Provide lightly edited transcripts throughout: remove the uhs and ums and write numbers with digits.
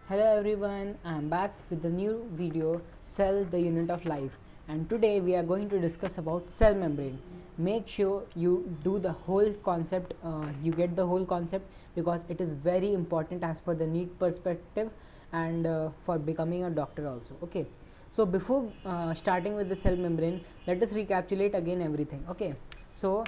Hello everyone, I am back with the new video Cell the Unit of Life, and today we are going to discuss about cell membrane. Make sure you do the whole concept, you get the whole concept because it is very important as per the NEET perspective and for becoming a doctor also. Okay, so before starting with the cell membrane, let us recapitulate again everything. Okay, so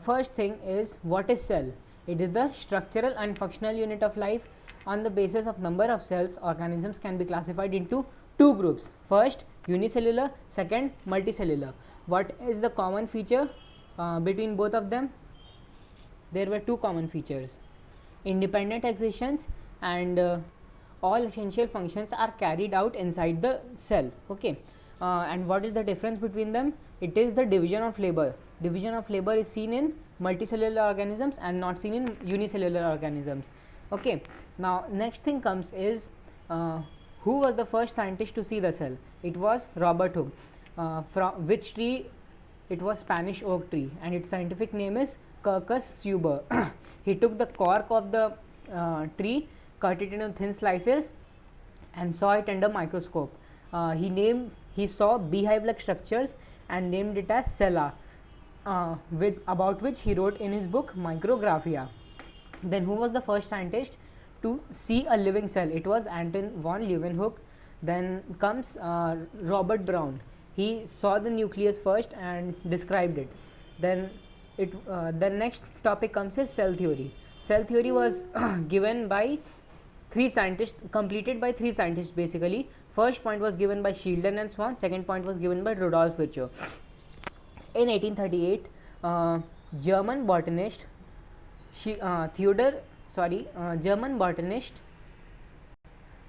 first thing is, what is cell? It is the structural and functional unit of life. On the basis of number of cells, organisms can be classified into two groups. First, unicellular, second, multicellular. What is the common feature between both of them? There were two common features: independent existence and all essential functions are carried out inside the cell. Okay, and what is the difference between them? It is the division of labor. Division of labor is seen in multicellular organisms and not seen in unicellular organisms. Okay, now next thing comes is, who was the first scientist to see the cell? It was Robert Hooke. From which tree? It was Spanish oak tree, and its scientific name is Quercus suber. He took the cork of the tree, cut it into thin slices, and saw it under microscope. He saw beehive-like structures and named it as cella, about which he wrote in his book Micrographia. Then who was the first scientist to see a living cell? It was Anton von Leeuwenhoek. Then comes Robert Brown. He saw the nucleus first and described it. Then the next topic comes is cell theory. Cell theory was given by three scientists, completed by three scientists basically. First point was given by Schleiden and Swan. Second point was given by Rudolf Virchow. In 1838, German botanist German botanist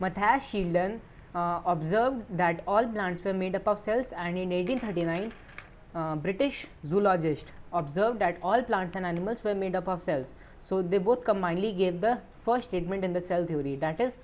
Matthias Schleiden observed that all plants were made up of cells, and in 1839, British zoologist observed that all plants and animals were made up of cells. So they both combinedly gave the first statement in the cell theory, that is,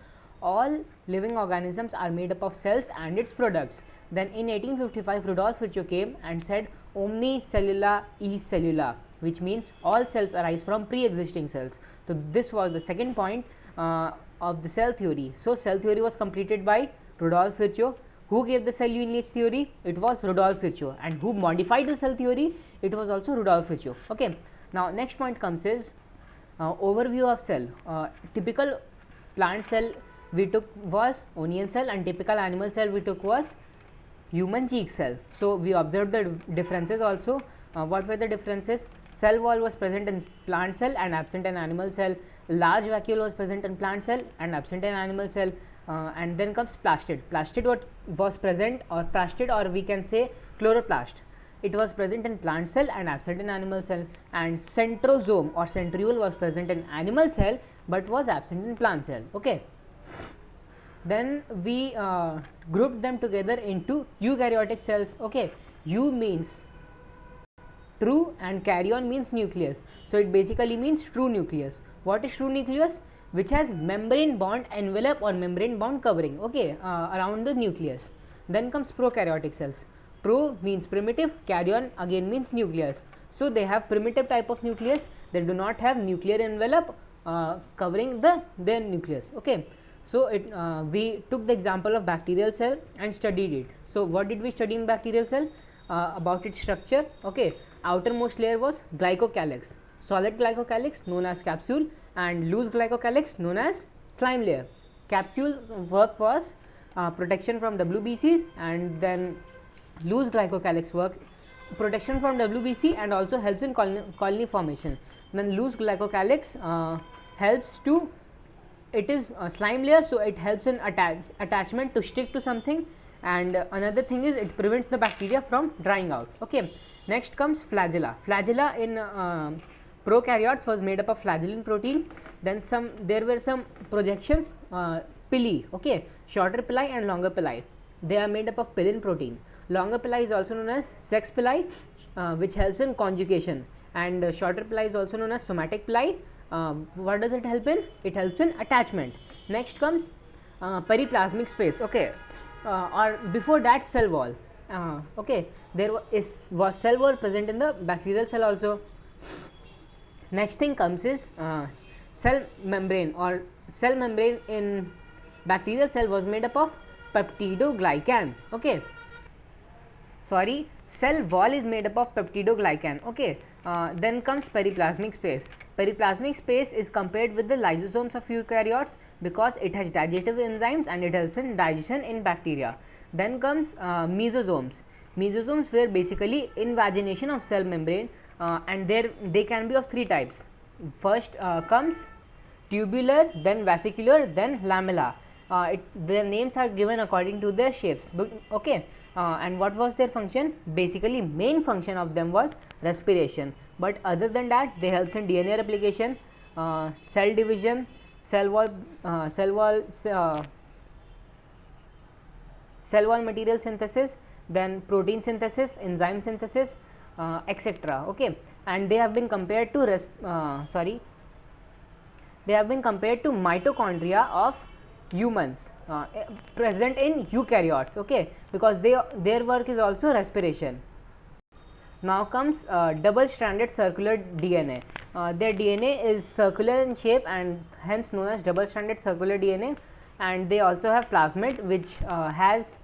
all living organisms are made up of cells and its products. Then in 1855, Rudolf Virchow came and said omni cellula e cellula, which means all cells arise from pre-existing cells. So this was the second point of the cell theory. So cell theory was completed by Rudolf Virchow. Who gave the cell lineage theory? It was Rudolf Virchow. And who modified the cell theory? It was also Rudolf Virchow. Okay. Now next point comes is overview of cell. Typical plant cell we took was onion cell, and typical animal cell we took was human cheek cell. So we observed the differences also. What were the differences? Cell wall was present in plant cell and absent in animal cell. Large vacuole was present in plant cell and absent in animal cell. And then comes plastid. Plastid was present, or plastid, or we can say chloroplast. It was present in plant cell and absent in animal cell. And centrosome or centriole was present in animal cell but was absent in plant cell. Okay. Then we grouped them together into eukaryotic cells. Okay. Eu means true and karyon means nucleus. So it basically means true nucleus. What is true nucleus? Which has membrane bond envelope or membrane bond covering, okay, around the nucleus. Then comes prokaryotic cells. Pro means primitive, karyon again means nucleus. So they have primitive type of nucleus. They do not have nuclear envelope covering their nucleus. Okay. So we took the example of bacterial cell and studied it. So what did we study in bacterial cell? About its structure. Okay. Outermost layer was glycocalyx. Solid glycocalyx known as capsule, and loose glycocalyx known as slime layer. Capsule's work was protection from WBCs, and then loose glycocalyx work protection from WBC and also helps in colony formation. Then loose glycocalyx helps to, it is a slime layer, so it helps in attachment to stick to something, and another thing is it prevents the bacteria from drying out. Okay. Next comes flagella. Flagella in prokaryotes was made up of flagellin protein. Then there were some projections, pili, okay, shorter pili and longer pili. They are made up of pillin protein. Longer pili is also known as sex pili, which helps in conjugation, and shorter pili is also known as somatic pili. What does it help in? It helps in attachment. Next comes periplasmic space, okay, or before that cell wall. Okay, there was cell wall present in the bacterial cell also. Next thing comes is cell membrane, or cell membrane in bacterial cell was made up of peptidoglycan. Okay, sorry, cell wall is made up of peptidoglycan. Okay, then comes periplasmic space. Periplasmic space is compared with the lysosomes of eukaryotes because it has digestive enzymes and it helps in digestion in bacteria. Then comes mesosomes. Mesosomes were basically invagination of cell membrane, and they can be of three types. First comes tubular, then vesicular, then lamella. Their names are given according to their shapes. Okay, and what was their function? Basically, main function of them was respiration. But other than that, they help in DNA replication, cell division, cell wall material synthesis, then protein synthesis, enzyme synthesis, etc. Okay, and they have been compared to mitochondria of humans present in eukaryotes. Okay, because their work is also respiration. Now comes double stranded circular DNA. Their DNA is circular in shape and hence known as double stranded circular DNA, and they also have plasmid, which has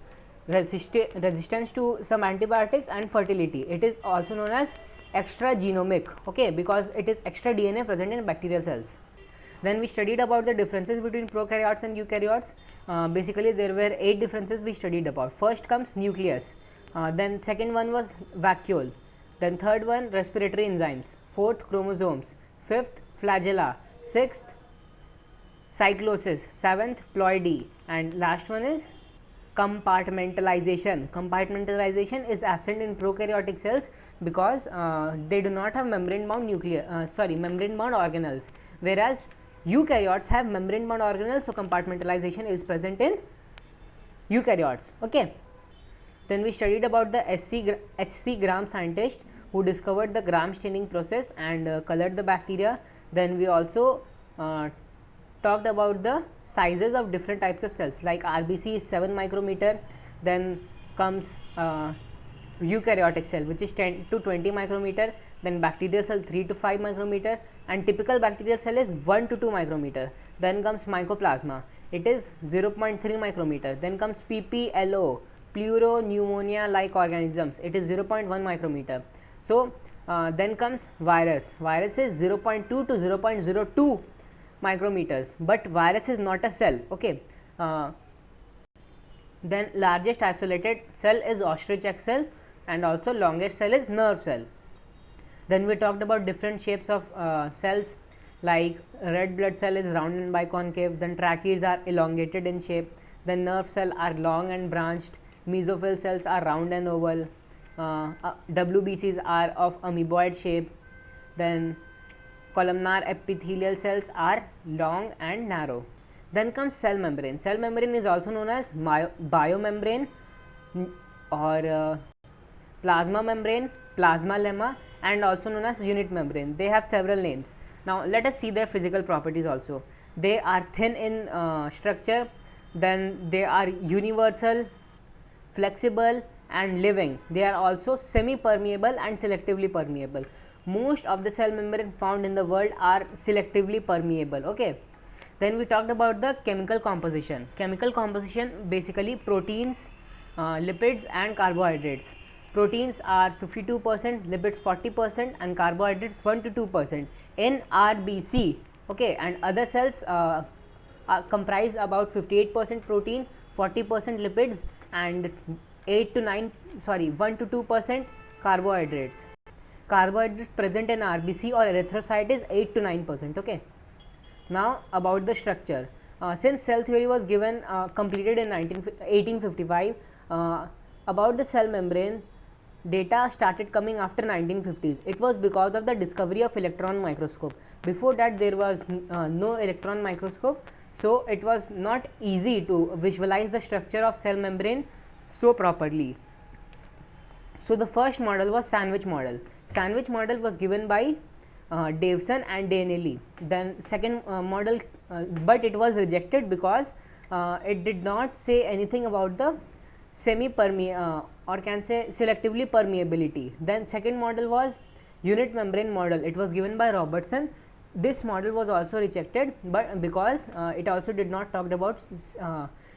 resistance to some antibiotics and fertility. It is also known as extra genomic. Okay, because it is extra DNA present in bacterial cells. Then we studied about the differences between prokaryotes and eukaryotes. Basically, there were 8 differences we studied about. First comes nucleus, then second one was vacuole, then third one respiratory enzymes, fourth chromosomes, fifth flagella, sixth cyclosis, seventh ploidy, and last one is compartmentalization. Compartmentalization is absent in prokaryotic cells because they do not have membrane bound membrane bound organelles, whereas eukaryotes have membrane bound organelles, so compartmentalization is present in eukaryotes. Okay, then we studied about the H.C. Gram scientist who discovered the Gram staining process and colored the bacteria. Then we also talked about the sizes of different types of cells, like RBC is 7 micrometer, then comes eukaryotic cell, which is 10 to 20 micrometer, then bacterial cell 3 to 5 micrometer, and typical bacterial cell is 1 to 2 micrometer. Then comes mycoplasma, it is 0.3 micrometer. Then comes PPLO, pleuropneumonia like organisms, it is 0.1 micrometer. So then comes virus. Virus is 0.2 to 0.02 micrometers, but virus is not a cell. Okay, then largest isolated cell is ostrich egg cell, and also longest cell is nerve cell. Then we talked about different shapes of cells, like red blood cell is round and biconcave, then trachees are elongated in shape, then nerve cell are long and branched, mesophyll cells are round and oval, WBCs are of amoeboid shape, then columnar epithelial cells are long and narrow. Then comes cell membrane. Cell membrane is also known as biomembrane or plasma membrane, plasma lemma, and also known as unit membrane. They have several names. Now let us see their physical properties also. They are thin in structure, then they are universal, flexible, and living. They are also semi-permeable and selectively permeable. Most of the cell membrane found in the world are selectively permeable. Okay, then we talked about the chemical composition. Chemical composition, basically proteins, lipids, and carbohydrates. Proteins are 52%, lipids 40%, and carbohydrates 1 to 2% in RBC. Okay, and other cells comprise about 58% protein, 40% lipids, and 1 to 2% carbohydrates. Carbohydrates present in RBC or erythrocyte is 8 to 9%. Okay, now about the structure. Since cell theory was given completed in 1855, about the cell membrane, data started coming after 1950s. It was because of the discovery of electron microscope. Before that there was no electron microscope, so it was not easy to visualize the structure of cell membrane so properly. So the first model was sandwich model. Sandwich model was given by Davison and Danieli. Then second model, but it was rejected because it did not say anything about the or can say selectively permeability. Then second model was unit membrane model. It was given by Robertson. this model was also rejected, but because it also did not talk about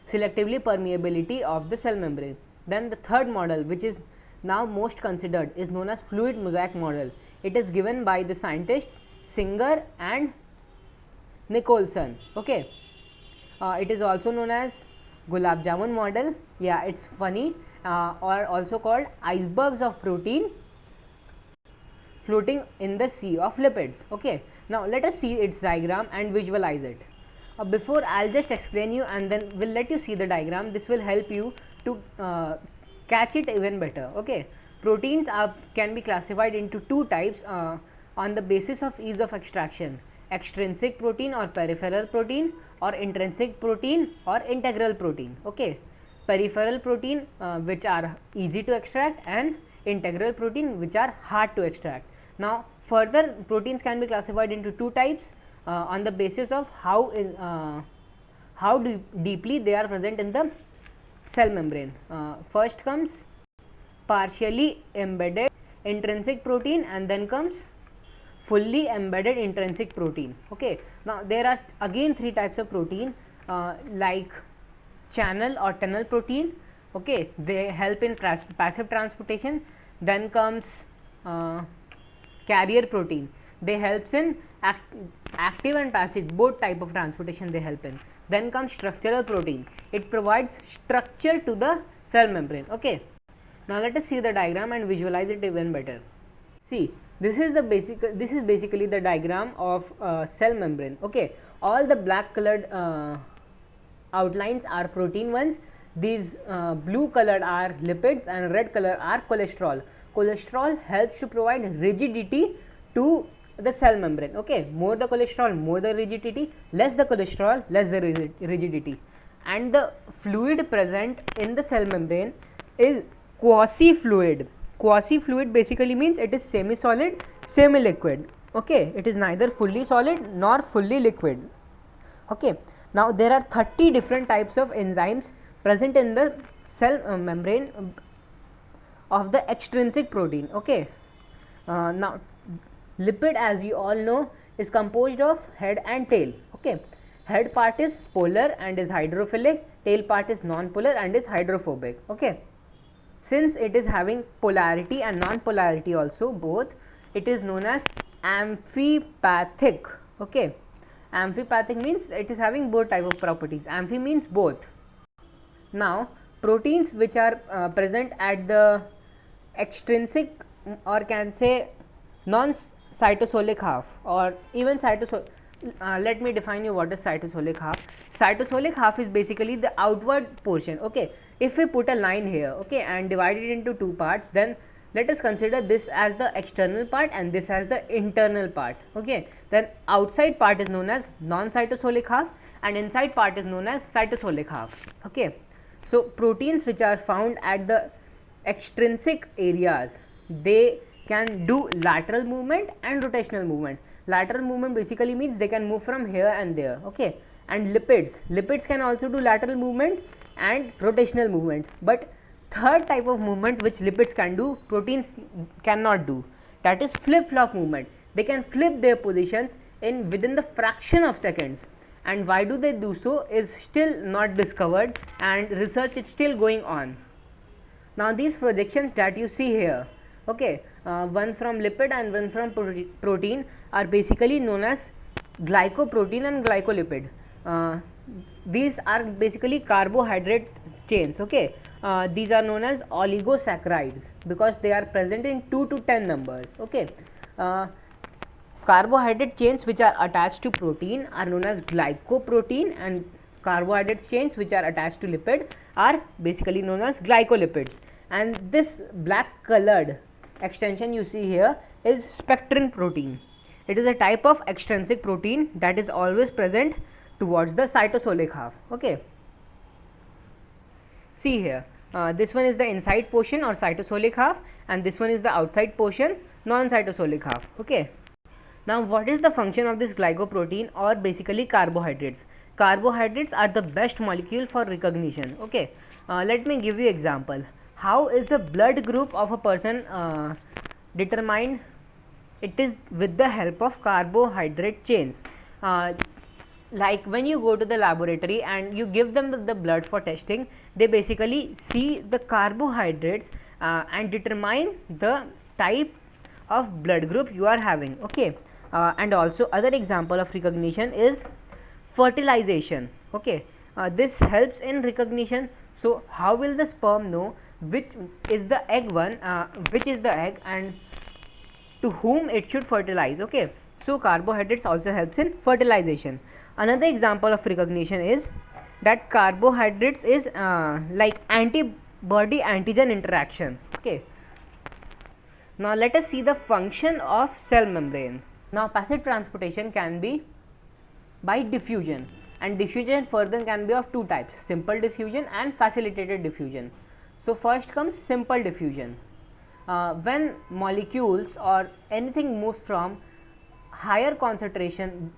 selectively permeability of the cell membrane. Then the third model, which is now most considered, is known as fluid mosaic model. It is given by the scientists Singer and Nicholson. Okay, it is also known as Gulab Jamun model. Yeah, it's funny, or also called icebergs of protein floating in the sea of lipids. Okay, now let us see its diagram and visualize it. Before, I'll just explain you and then we'll let you see the diagram. This will help you to catch it even better. Okay, proteins can be classified into two types on the basis of ease of extraction: extrinsic protein or peripheral protein, or intrinsic protein or integral protein. Okay, peripheral protein which are easy to extract, and integral protein which are hard to extract. Now further, proteins can be classified into two types on the basis of how deeply they are present in the cell membrane. First comes partially embedded intrinsic protein, and then comes fully embedded intrinsic protein. Okay, now there are again three types of protein, like channel or tunnel protein. Okay, they help in passive transportation. Then comes carrier protein. They helps in active and passive, both type of transportation they help in. Then comes structural protein. It provides structure to the cell membrane. Okay, now let us see the diagram and visualize it even better. See, this is basically the diagram of cell membrane. Okay, all the black colored outlines are protein ones. These blue colored are lipids, and red color are cholesterol. Cholesterol helps to provide rigidity to the cell membrane. Okay, more the cholesterol, more the rigidity; less the cholesterol, less the rigidity. And the fluid present in the cell membrane is quasi-fluid. Quasi-fluid basically means it is semi-solid, semi-liquid. Okay, it is neither fully solid nor fully liquid. Okay, now there are 30 different types of enzymes present in the cell membrane of the extrinsic protein. Okay, now lipid, as you all know, is composed of head and tail. Okay, head part is polar and is hydrophilic, tail part is non-polar and is hydrophobic. Okay, since it is having polarity and non-polarity also both, it is known as amphipathic. Okay, amphipathic means it is having both type of properties. Amphi means both. Now proteins which are present at the extrinsic, or can say non-cytosolic half, or even let me define you what is cytosolic half. Cytosolic half is basically the outward portion. Okay, if we put a line here, okay, and divide it into two parts, then let us consider this as the external part and this as the internal part. Okay, then outside part is known as non-cytosolic half and inside part is known as cytosolic half. Okay, so proteins which are found at the extrinsic areas, they can do lateral movement and rotational movement. Lateral movement basically means they can move from here and there. Okay, and lipids can also do lateral movement and rotational movement, but third type of movement which lipids can do, proteins cannot do, that is flip-flop movement. They can flip their positions in within the fraction of seconds, and why do they do so is still not discovered, and research is still going on. Now these projections that you see here, okay, one from lipid and one from protein, are basically known as glycoprotein and glycolipid. These are basically carbohydrate chains. Okay, these are known as oligosaccharides because they are present in 2 to 10 numbers. Okay, carbohydrate chains which are attached to protein are known as glycoprotein, and carbohydrate chains which are attached to lipid are basically known as glycolipids. And this black colored extension you see here is spectrin protein. It is a type of extrinsic protein that is always present towards the cytosolic half. Okay, see here, this one is the inside portion or cytosolic half, and this one is the outside portion, non-cytosolic half. Okay, now what is the function of this glycoprotein, or basically carbohydrates? Carbohydrates are the best molecule for recognition. Okay, let me give you example. How is the blood group of a person determined it is with the help of carbohydrate chains. Like when you go to the laboratory and you give them the blood for testing, they basically see the carbohydrates and determine the type of blood group you are having. Okay, and also other example of recognition is fertilization. Okay, this helps in recognition. So how will the sperm know which is the egg one, which is the egg and to whom it should fertilize? Okay, so carbohydrates also helps in fertilization. Another example of recognition is that carbohydrates is like antibody antigen interaction. Okay, now let us see the function of cell membrane. Now passive transportation can be by diffusion, and diffusion further can be of two types, simple diffusion and facilitated diffusion. So first comes simple diffusion. When molecules or anything moves from higher concentration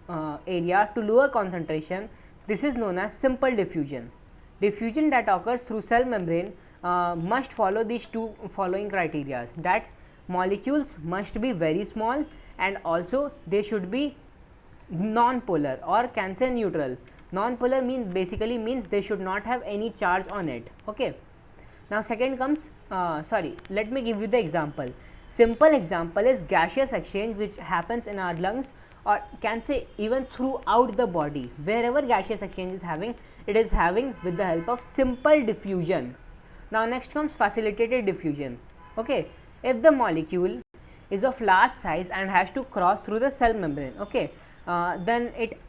area to lower concentration, this is known as simple diffusion. Diffusion that occurs through cell membrane must follow these two following criteria, that molecules must be very small and also they should be non-polar or can say neutral. Non-polar means basically means they should not have any charge on it. Okay. Now second comes, let me give you the example. Simple example is gaseous exchange, which happens in our lungs or can say even throughout the body. Wherever gaseous exchange is having, it is having with the help of simple diffusion. Now next comes facilitated diffusion. Okay, if the molecule is of large size and has to cross through the cell membrane, okay, then it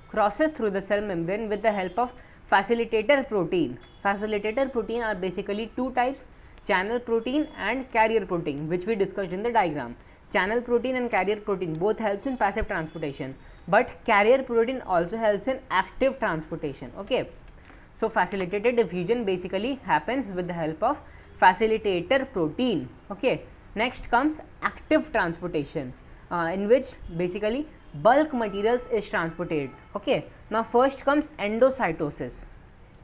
crosses through the cell membrane with the help of facilitator protein. Facilitator protein are basically two types, channel protein and carrier protein, which we discussed in the diagram. Channel protein and carrier protein both helps in passive transportation, but carrier protein also helps in active transportation. Okay, so facilitated diffusion basically happens with the help of facilitator protein. Okay, next comes active transportation, in which basically bulk materials is transported. Okay, now first comes endocytosis.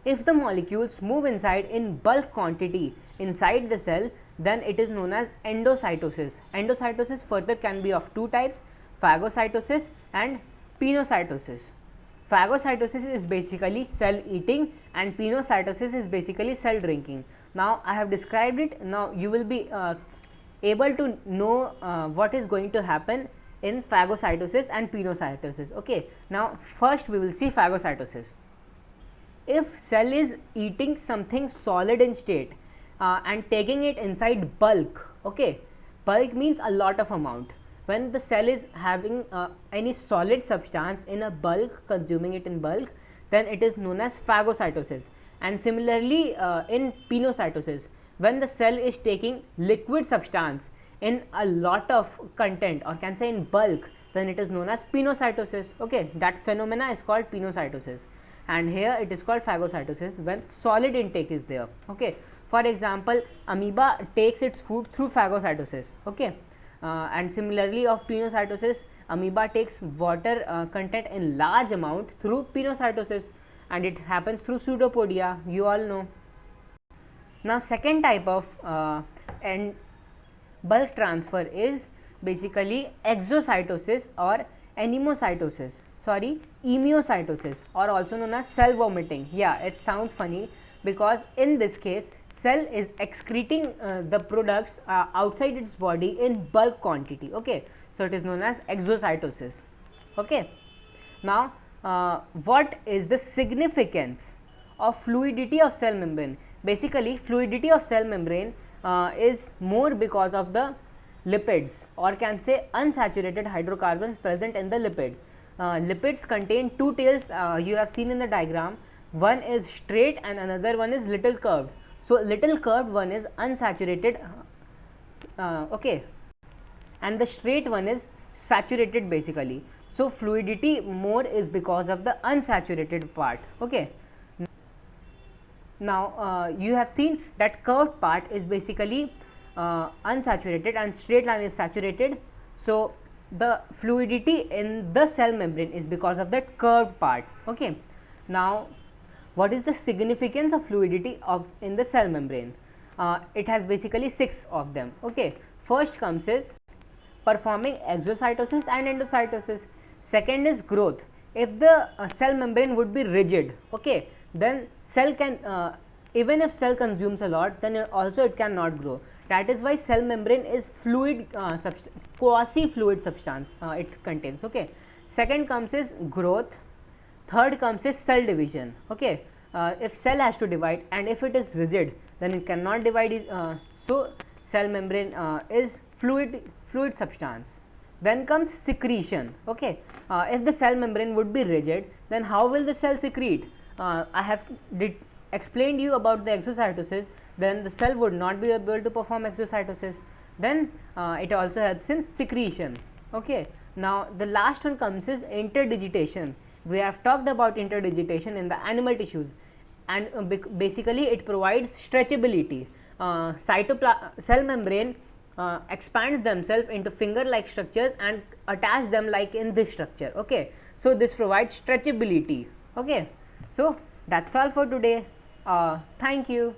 If the molecules move inside in bulk quantity inside the cell, then it is known as endocytosis. Endocytosis further can be of two types, phagocytosis and pinocytosis. Phagocytosis is basically cell eating and pinocytosis is basically cell drinking. Now I have described it. Now you will be able to know what is going to happen in phagocytosis and pinocytosis. Okay, now first we will see phagocytosis. If cell is eating something solid in state and taking it inside bulk, okay, bulk means a lot of amount. When the cell is having any solid substance in a bulk, consuming it in bulk, then it is known as phagocytosis. And similarly in pinocytosis, when the cell is taking liquid substance in a lot of content or can say in bulk, then it is known as pinocytosis. Okay, that phenomena is called pinocytosis, and here it is called phagocytosis when solid intake is there. Okay, for example, amoeba takes its food through phagocytosis. Okay, and similarly of pinocytosis, amoeba takes water content in large amount through pinocytosis, and it happens through pseudopodia, you all know. Now second type of and bulk transfer is basically exocytosis or anemocytosis, emiocytosis, or also known as cell vomiting. Yeah, it sounds funny because in this case cell is excreting the products outside its body in bulk quantity. Okay, so it is known as exocytosis. Okay, now what is the significance of fluidity of cell membrane? Basically fluidity of cell membrane is more because of the lipids or can say unsaturated hydrocarbons present in the lipids. Lipids contain two tails, you have seen in the diagram. One is straight and another one is little curved. So little curved one is unsaturated, okay, and the straight one is saturated basically. So fluidity more is because of the unsaturated part. Okay, now you have seen that curved part is basically unsaturated and straight line is saturated. So the fluidity in the cell membrane is because of that curved part. Okay, now what is the significance of fluidity of in the cell membrane? It has basically 6 of them. Okay, first comes is performing exocytosis and endocytosis. Second is growth. If the cell membrane would be rigid, okay, then cell can even if cell consumes a lot, then also it cannot grow. That is why cell membrane is fluid quasi fluid substance it contains. Okay, second comes is growth. Third comes is cell division. Okay, if cell has to divide and if it is rigid, then it cannot divide. So cell membrane is fluid substance. Then comes secretion. Okay, if the cell membrane would be rigid, then how will the cell secrete? I have explained you about the exocytosis. Then the cell would not be able to perform exocytosis. Then it also helps in secretion. Okay, now the last one comes is interdigitation. We have talked about interdigitation in the animal tissues, and basically it provides stretchability. Cell membrane expands themselves into finger like structures and attach them like in this structure. Okay, so this provides stretchability. Okay, so that's all for today. Thank you.